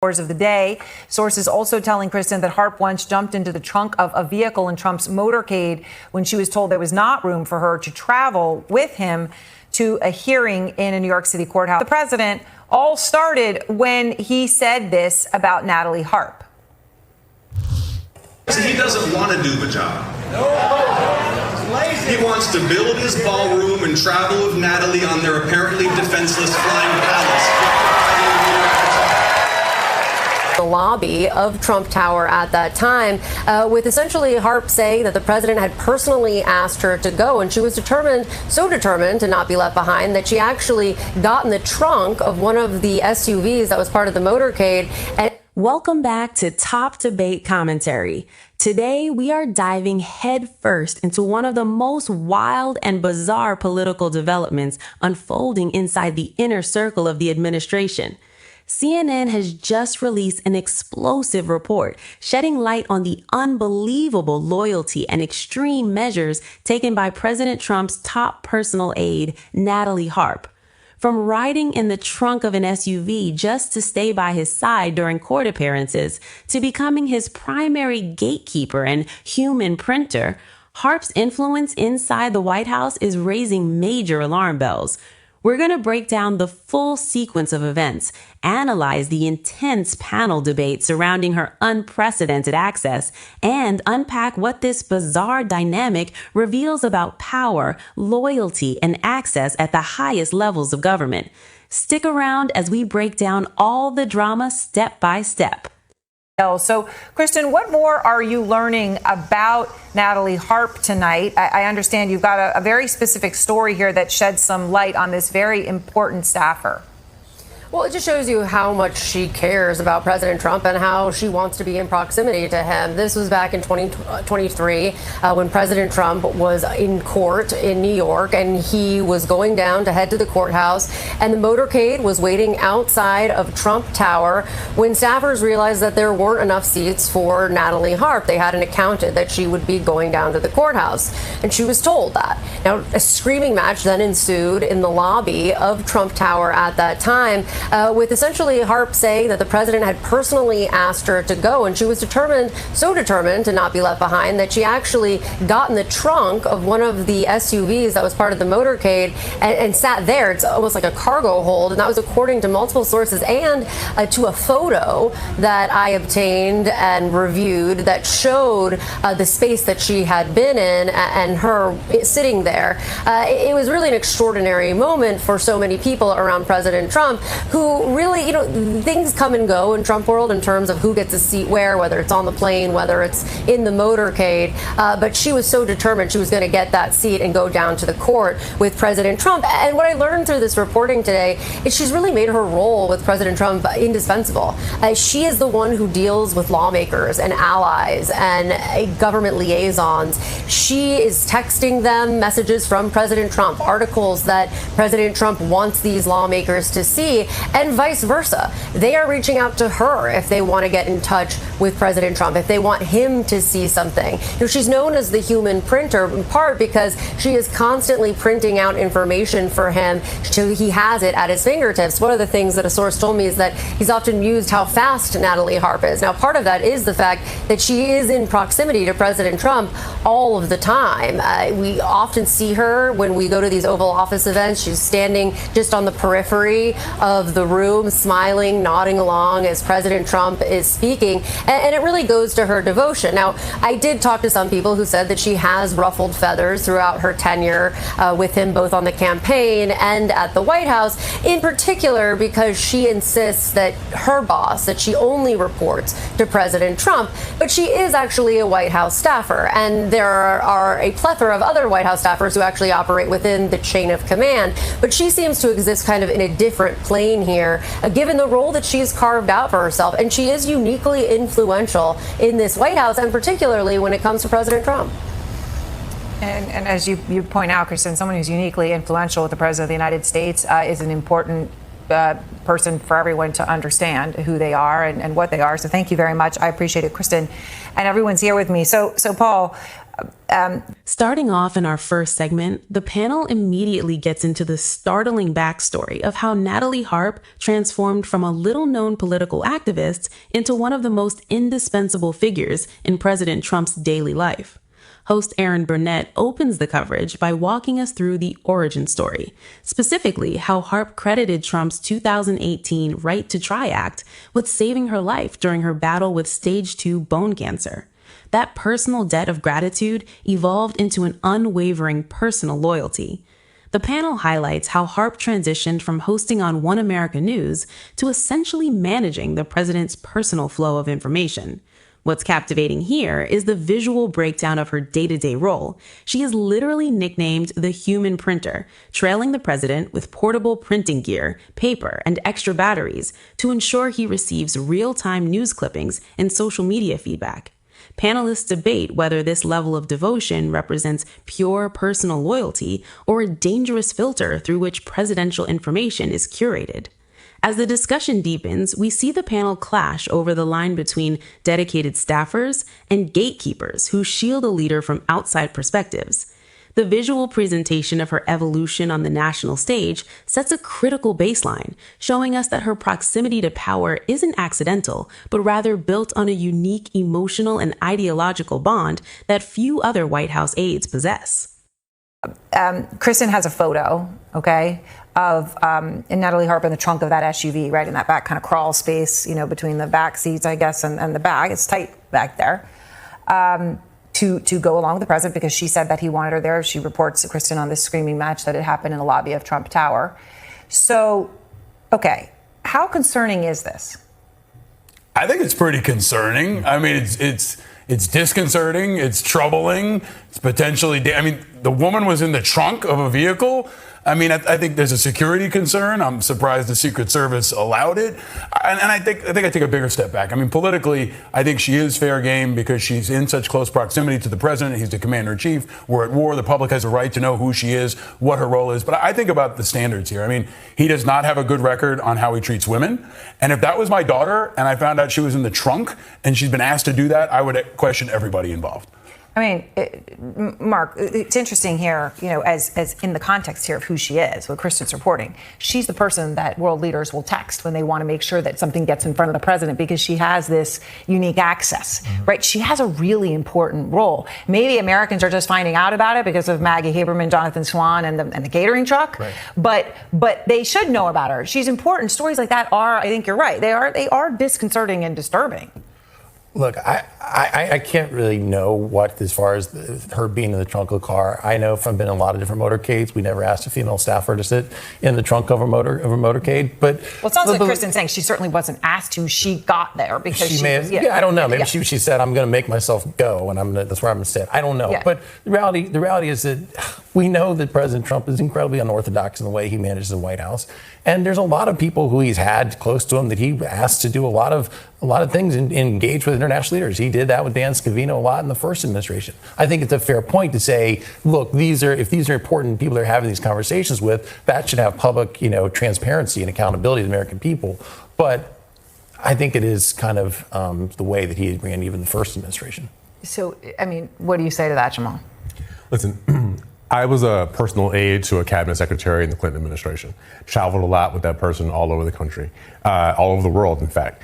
Hours of the day. Sources also telling Kristen that Harp once jumped into the trunk of a vehicle in Trump's motorcade when she was told there was not room for her to travel with him to a hearing in a New York City courthouse. The president all started when he said this about Natalie Harp. He doesn't want to do the job. He wants to build his ballroom and travel with Natalie on their apparently defenseless flying palace. The lobby of Trump Tower at that time, with essentially Harp saying that the president had personally asked her to go, and she was so determined to not be left behind that she actually got in the trunk of one of the SUVs that was part of the motorcade. And welcome back to Top Debate Commentary. Today, we are diving headfirst into one of the most wild and bizarre political developments unfolding inside the inner circle of the administration. CNN has just released an explosive report shedding light on the unbelievable loyalty and extreme measures taken by President Trump's top personal aide, Natalie Harp. From riding in the trunk of an SUV just to stay by his side during court appearances to becoming his primary gatekeeper and human printer, Harp's influence inside the White House is raising major alarm bells. We're going to break down the full sequence of events, analyze the intense panel debate surrounding her unprecedented access, and unpack what this bizarre dynamic reveals about power, loyalty, and access at the highest levels of government. Stick around as we break down all the drama step by step. So, Kristen, what more are you learning about Natalie Harp tonight? I understand you've got a very specific story here that sheds some light on this very important staffer. Well, it just shows you how much she cares about President Trump and how she wants to be in proximity to him. This was back in 2023 when President Trump was in court in New York, and he was going down to head to the courthouse, and the motorcade was waiting outside of Trump Tower when staffers realized that there weren't enough seats for Natalie Harp. They hadn't accounted that she would be going down to the courthouse, and she was told that. Now, a screaming match then ensued in the lobby of Trump Tower at that time, with essentially Harp saying that the president had personally asked her to go, and she was so determined to not be left behind that she actually got in the trunk of one of the SUVs that was part of the motorcade and sat there. It's almost like a cargo hold, and that was according to multiple sources and to a photo that I obtained and reviewed that showed the space that she had been in and her sitting there. It was really an extraordinary moment for so many people around President Trump, who really, things come and go in Trump world in terms of who gets a seat where, whether it's on the plane, whether it's in the motorcade. But she was so determined she was going to get that seat and go down to the court with President Trump. And what I learned through this reporting today is she's really made her role with President Trump indispensable. She is the one who deals with lawmakers and allies and government liaisons. She is texting them messages from President Trump, articles that President Trump wants these lawmakers to see, and vice versa. They are reaching out to her if they want to get in touch with President Trump, if they want him to see something. She's known as the human printer in part because she is constantly printing out information for him so he has it at his fingertips. One of the things that a source told me is that he's often used how fast Natalie Harp is. Now, part of that is the fact that she is in proximity to President Trump all of the time. We often see her when we go to these Oval Office events. She's standing just on the periphery of the room, smiling, nodding along as President Trump is speaking. And it really goes to her devotion. Now, I did talk to some people who said that she has ruffled feathers throughout her tenure with him, both on the campaign and at the White House, in particular because she insists that her boss, that she only reports to President Trump, but she is actually a White House staffer. And there are a plethora of other White House staffers who actually operate within the chain of command. But she seems to exist kind of in a different plane here, given the role that she's carved out for herself. And she is uniquely influential in this White House, and particularly when it comes to President Trump. And as you point out, Kristen, someone who's uniquely influential with the President of the United States is an important person for everyone to understand who they are and what they are. So thank you very much. I appreciate it, Kristen. And everyone's here with me. So Paul. Starting off in our first segment, the panel immediately gets into the startling backstory of how Natalie Harp transformed from a little-known political activist into one of the most indispensable figures in President Trump's daily life. Host Aaron Burnett opens the coverage by walking us through the origin story, specifically how Harp credited Trump's 2018 Right to Try Act with saving her life during her battle with stage 2 bone cancer. That personal debt of gratitude evolved into an unwavering personal loyalty. The panel highlights how Harp transitioned from hosting on One America News to essentially managing the president's personal flow of information. What's captivating here is the visual breakdown of her day-to-day role. She is literally nicknamed the human printer, trailing the president with portable printing gear, paper, and extra batteries to ensure he receives real-time news clippings and social media feedback. Panelists debate whether this level of devotion represents pure personal loyalty or a dangerous filter through which presidential information is curated. As the discussion deepens, we see the panel clash over the line between dedicated staffers and gatekeepers who shield a leader from outside perspectives. The visual presentation of her evolution on the national stage sets a critical baseline, showing us that her proximity to power isn't accidental, but rather built on a unique emotional and ideological bond that few other White House aides possess. Kristen has a photo, okay, of Natalie Harp in the trunk of that SUV, right in that back kind of crawl space, between the back seats, I guess, and the back. It's tight back there. To go along with the president because she said that he wanted her there. She reports, Kristen, on this screaming match that it happened in the lobby of Trump Tower. So, okay, how concerning is this? I think it's pretty concerning. I mean, it's disconcerting. It's troubling. It's potentially. The woman was in the trunk of a vehicle. I think there's a security concern. I'm surprised the Secret Service allowed it. And I think I take a bigger step back. Politically, I think she is fair game because she's in such close proximity to the president. He's the commander-in-chief. We're at war. The public has a right to know who she is, what her role is. But I think about the standards here. He does not have a good record on how he treats women. And if that was my daughter and I found out she was in the trunk and she's been asked to do that, I would question everybody involved. Mark, it's interesting here, as in the context here of who she is, what Kristen's reporting. She's the person that world leaders will text when they want to make sure that something gets in front of the president because she has this unique access, right? She has a really important role. Maybe Americans are just finding out about it because of MaggieHaberman, Jonathan Swan, and the catering truck. Right. But they should know about her. She's important. Stories like that are, I think you're right, they are disconcerting and disturbing. Look, I can't really know what, as far as her being in the trunk of the car. I know from being in a lot of different motorcades, we never asked a female staffer to sit in the trunk of a motorcade. But it sounds like Kristen's saying she certainly wasn't asked to. She got there because she may have. Yeah, I don't know. Maybe she said, "I'm going to make myself go, and that's where I'm going to sit." I don't know. Yeah. But the reality is that we know that President Trump is incredibly unorthodox in the way he manages the White House, and there's a lot of people who he's had close to him that he asked to do a lot of things and engage with international leaders. He did that with Dan Scavino a lot in the first administration. I think it's a fair point to say, look, if these are important people they're having these conversations with, that should have public, transparency and accountability to the American people. But I think it is kind of the way that he ran even the first administration. So, what do you say to that, Jamal? Listen, I was a personal aide to a cabinet secretary in the Clinton administration. Traveled a lot with that person all over the country, all over the world, in fact.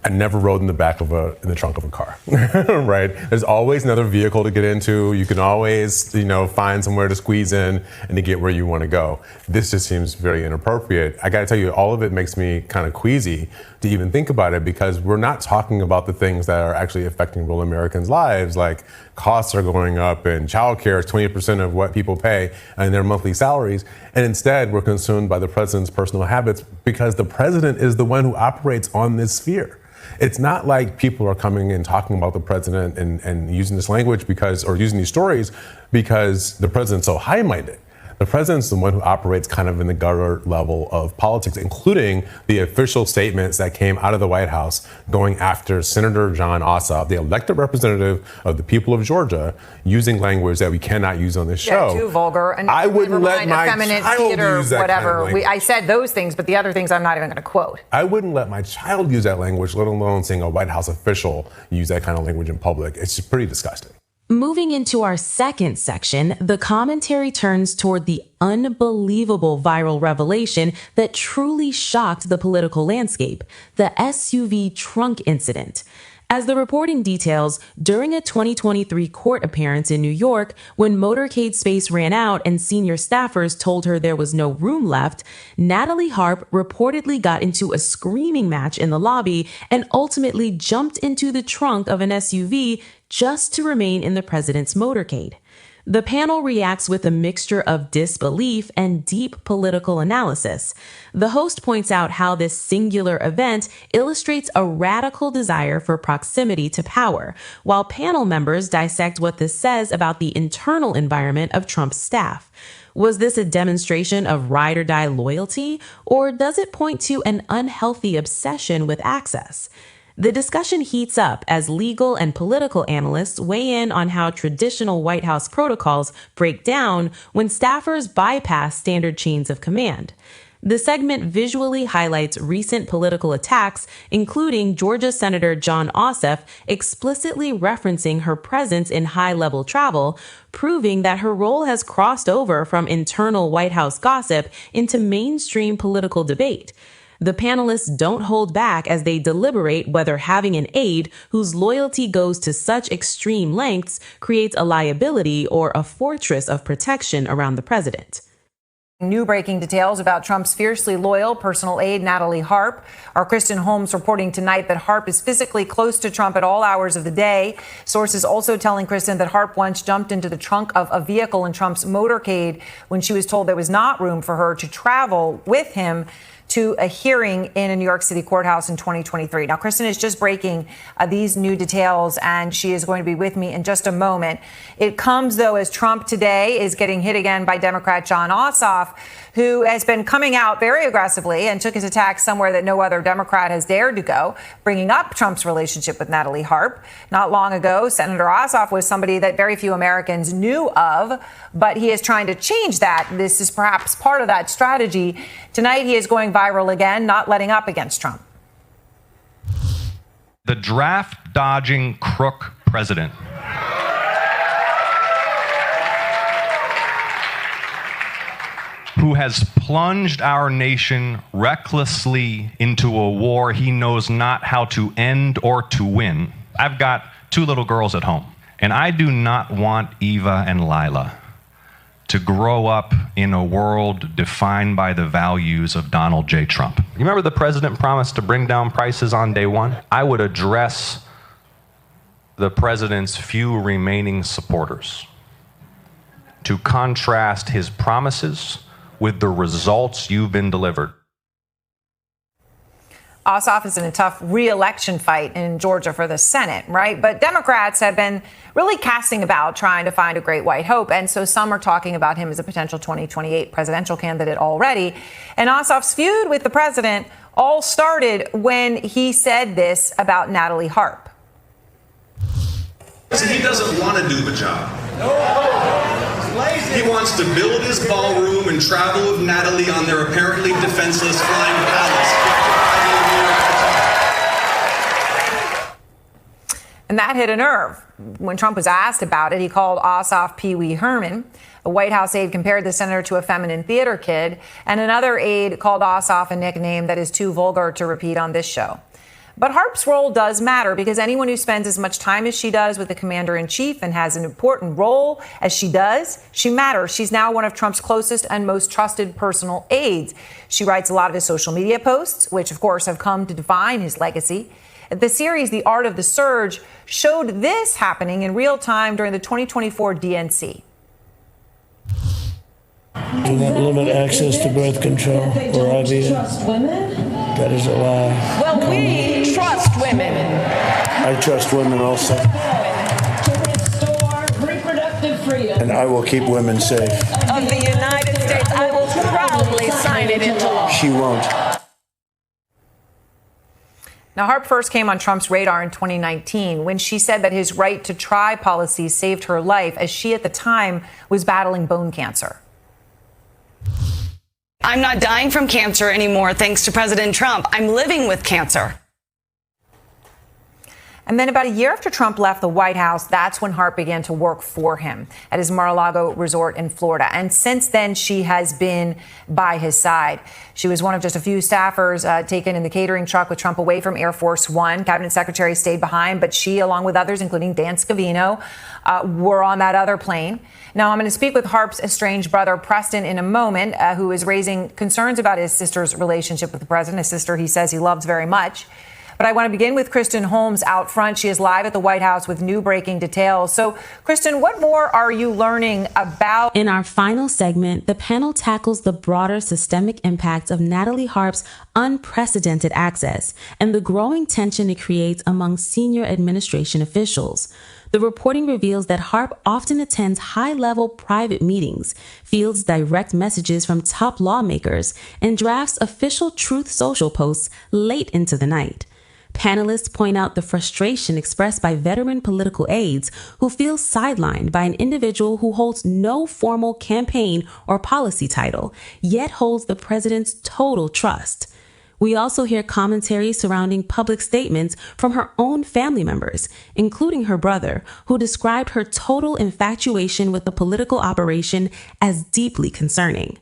I never rode in the trunk of a car, right? There's always another vehicle to get into. You can always, find somewhere to squeeze in and to get where you want to go. This just seems very inappropriate. I got to tell you, all of it makes me kind of queasy to even think about it because we're not talking about the things that are actually affecting real Americans' lives, like costs are going up and childcare is 20% of what people pay in their monthly salaries. And instead, we're consumed by the president's personal habits because the president is the one who operates on this sphere. It's not like people are coming and talking about the president and using this language or using these stories because the president's so high-minded. The president's the one who operates kind of in the gutter level of politics, including the official statements that came out of the White House going after Senator Jon Ossoff, the elected representative of the people of Georgia, using language that we cannot use on this show. Too vulgar. And I wouldn't let my child use that kind of language. I said those things, but the other things I'm not even going to quote. I wouldn't let my child use that language, let alone seeing a White House official use that kind of language in public. It's just pretty disgusting. Moving into our second section, the commentary turns toward the unbelievable viral revelation that truly shocked the political landscape, the SUV trunk incident. As the reporting details, during a 2023 court appearance in New York, when motorcade space ran out and senior staffers told her there was no room left, Natalie Harp reportedly got into a screaming match in the lobby and ultimately jumped into the trunk of an SUV just to remain in the president's motorcade. The panel reacts with a mixture of disbelief and deep political analysis. The host points out how this singular event illustrates a radical desire for proximity to power, while panel members dissect what this says about the internal environment of Trump's staff. Was this a demonstration of ride or die loyalty, or does it point to an unhealthy obsession with access? The discussion heats up as legal and political analysts weigh in on how traditional White House protocols break down when staffers bypass standard chains of command. The segment visually highlights recent political attacks, including Georgia Senator Jon Ossoff explicitly referencing her presence in high-level travel, proving that her role has crossed over from internal White House gossip into mainstream political debate. The panelists don't hold back as they deliberate whether having an aide whose loyalty goes to such extreme lengths creates a liability or a fortress of protection around the president. New breaking details about Trump's fiercely loyal personal aide, Natalie Harp. Our Kristen Holmes reporting tonight that Harp is physically close to Trump at all hours of the day. Sources also telling Kristen that Harp once jumped into the trunk of a vehicle in Trump's motorcade when she was told there was not room for her to travel with him to a hearing in a New York City courthouse in 2023. Now, Kristen is just breaking these new details, and she is going to be with me in just a moment. It comes, though, as Trump today is getting hit again by Democrat Jon Ossoff, who has been coming out very aggressively and took his attack somewhere that no other Democrat has dared to go, bringing up Trump's relationship with Natalie Harp. Not long ago, Senator Ossoff was somebody that very few Americans knew of, but he is trying to change that. This is perhaps part of that strategy. Tonight, he is going viral again, not letting up against Trump. The draft-dodging crook president who has plunged our nation recklessly into a war he knows not how to end or to win. I've got 2 little girls at home, and I do not want Eva and Lila to grow up in a world defined by the values of Donald J. Trump. You remember the president promised to bring down prices on day one? I would address the president's few remaining supporters to contrast his promises with the results you've been delivered. Ossoff is in a tough re-election fight in Georgia for the Senate, right? But Democrats have been really casting about trying to find a great white hope. And so some are talking about him as a potential 2028 presidential candidate already. And Ossoff's feud with the president all started when he said this about Natalie Harp. So he doesn't want to do the job. He wants to build his ballroom and travel with Natalie on their apparently defenseless flying palace. And that hit a nerve. When Trump was asked about it, he called Ossoff Pee Wee Herman. A White House aide compared the senator to a feminine theater kid, and another aide called Ossoff a nickname that is too vulgar to repeat on this show. But Harp's role does matter because anyone who spends as much time as she does with the commander-in-chief and has an important role as she does, she matters. She's now one of Trump's closest and most trusted personal aides. She writes a lot of his social media posts, which, of course, have come to define his legacy. The series, The Art of the Surge, showed this happening in real time during the 2024 DNC. Do not limit access to birth control or IVF. Trust women? That is a lie. Well, we trust women. I trust women also. To restore reproductive freedom. And I will keep women safe. Of the United States, I will proudly sign it into law. She won't. Now, Harp first came on Trump's radar in 2019 when she said that his right to try policy saved her life, as she at the time was battling bone cancer. I'm not dying from cancer anymore, thanks to President Trump. I'm living with cancer. And then about a year after Trump left the White House, that's when Harp began to work for him at his Mar-a-Lago resort in Florida. And since then, she has been by his side. She was one of just a few staffers taken in the catering truck with Trump away from Air Force One. Cabinet Secretary stayed behind, but she, along with others, including Dan Scavino, were on that other plane. Now, I'm going to speak with Harp's estranged brother, Preston, in a moment, who is raising concerns about his sister's relationship with the president, a sister he says he loves very much. But I want to begin with Kristen Holmes out front. She is live at the White House with new breaking details. So, Kristen, what more are you learning about? In our final segment, the panel tackles the broader systemic impact of Natalie Harp's unprecedented access and the growing tension it creates among senior administration officials. The reporting reveals that Harp often attends high-level private meetings, fields direct messages from top lawmakers, and drafts official Truth Social posts late into the night. Panelists point out the frustration expressed by veteran political aides who feel sidelined by an individual who holds no formal campaign or policy title, yet holds the president's total trust. We also hear commentary surrounding public statements from her own family members, including her brother, who described her total infatuation with the political operation as deeply concerning.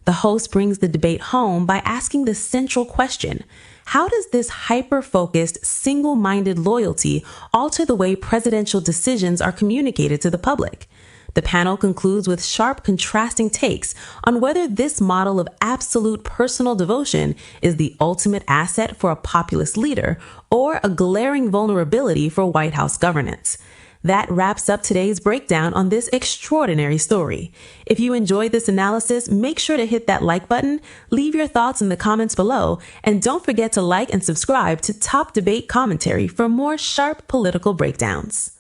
The host brings the debate home by asking the central question: how does this hyper-focused, single-minded loyalty alter the way presidential decisions are communicated to the public? The panel concludes with sharp contrasting takes on whether this model of absolute personal devotion is the ultimate asset for a populist leader or a glaring vulnerability for White House governance. That wraps up today's breakdown on this extraordinary story. If you enjoyed this analysis, make sure to hit that like button, leave your thoughts in the comments below, and don't forget to like and subscribe to Top Debate Commentary for more sharp political breakdowns.